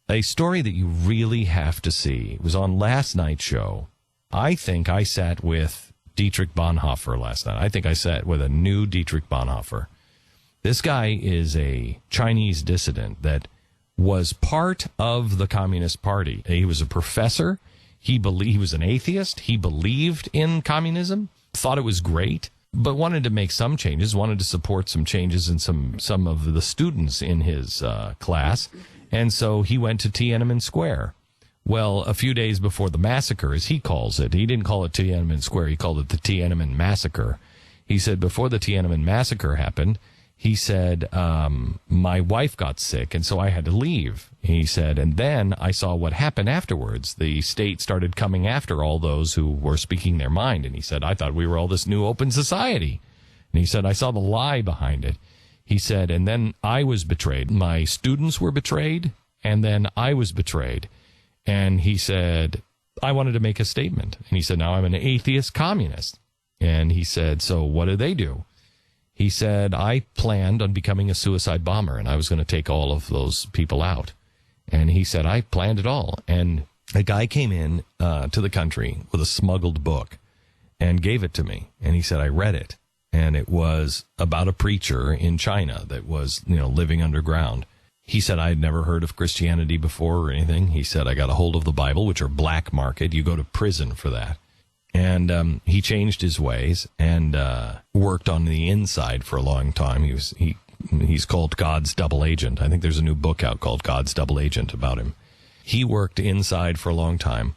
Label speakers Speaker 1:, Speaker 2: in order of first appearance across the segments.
Speaker 1: a story that you really have to see. It was on last night's show. I think I sat with Dietrich Bonhoeffer last night. I think I sat with a new Dietrich Bonhoeffer. This guy is a Chinese dissident that was part of the Communist Party. He was a professor. He was an atheist. He believed in communism, thought it was great, but wanted to make some changes, wanted to support some changes in some of the students in his class. And so he went to Tiananmen Square. Well, a few days before the massacre, as he calls it, he didn't call it Tiananmen Square, he called it the Tiananmen Massacre. He said before the Tiananmen Massacre happened, he said, my wife got sick, and so I had to leave. He said, and then I saw what happened afterwards. The state started coming after all those who were speaking their mind. And he said, I thought we were all this new open society. And he said, I saw the lie behind it. He said, and then I was betrayed. My students were betrayed, and then I was betrayed. And he said, I wanted to make a statement. And he said, now I'm an atheist communist. And he said, so what do they do? He said, I planned on becoming a suicide bomber, and I was going to take all of those people out. And he said, I planned it all. And a guy came in to the country with a smuggled book and gave it to me. And he said, I read it. And it was about a preacher in China that was, living underground. He said, I had never heard of Christianity before or anything. He said, I got a hold of the Bible, which are black market. You go to prison for that. And he changed his ways and worked on the inside for a long time. He's called God's double agent. I think there's a new book out called God's Double Agent about him. He worked inside for a long time.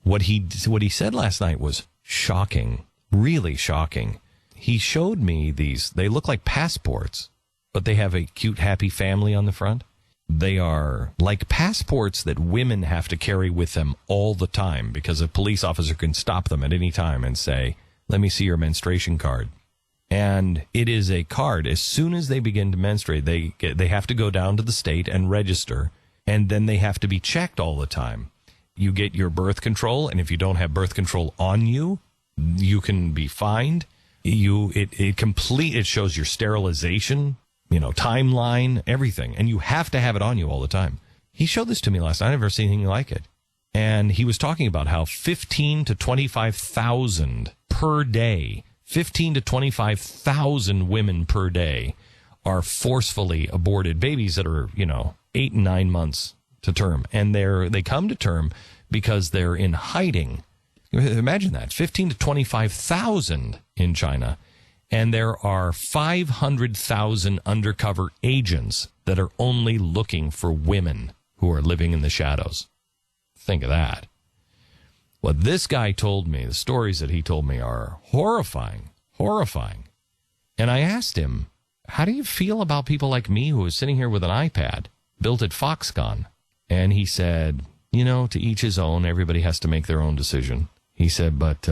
Speaker 1: What he said last night was shocking, really shocking. He showed me these. They look like passports, but they have a cute, happy family on the front. They are like passports that women have to carry with them all the time because a police officer can stop them at any time and say, let me see your menstruation card. And it is a card. As soon as they begin to menstruate, they have to go down to the state and register, and then they have to be checked all the time. You get your birth control, and if you don't have birth control on you, you can be fined. It shows your sterilization, timeline, everything. And you have to have it on you all the time. He showed this to me last night. I've never seen anything like it. And he was talking about how 15 to 25,000 per day, 15 to 25,000 women per day are forcefully aborted, babies that are, 8 and 9 months to term. And they come to term because they're in hiding. Imagine that, 15 to 25,000 in China. And there are 500,000 undercover agents that are only looking for women who are living in the shadows. Think of that. What this guy told me, the stories that he told me are horrifying, horrifying. And I asked him, how do you feel about people like me who is sitting here with an iPad built at Foxconn? And he said, to each his own, everybody has to make their own decision. He said, but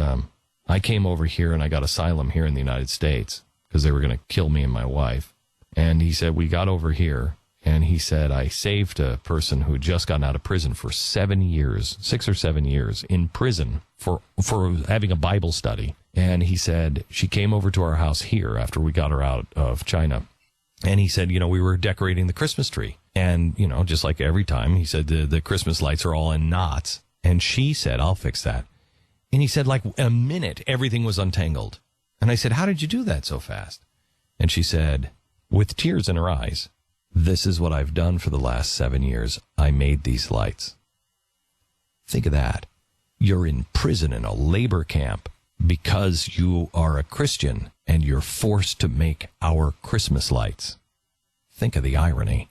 Speaker 1: I came over here and I got asylum here in the United States because they were going to kill me and my wife. And he said, we got over here. And he said, I saved a person who had just gotten out of prison for 7 years, 6 or 7 years in prison for having a Bible study. And he said, she came over to our house here after we got her out of China. And he said, we were decorating the Christmas tree. And, just like every time, he said, the Christmas lights are all in knots. And she said, I'll fix that. And he said, like a minute, everything was untangled. And I said, how did you do that so fast? And she said, with tears in her eyes, this is what I've done for the last 7 years. I made these lights. Think of that. You're in prison in a labor camp because you are a Christian and you're forced to make our Christmas lights. Think of the irony.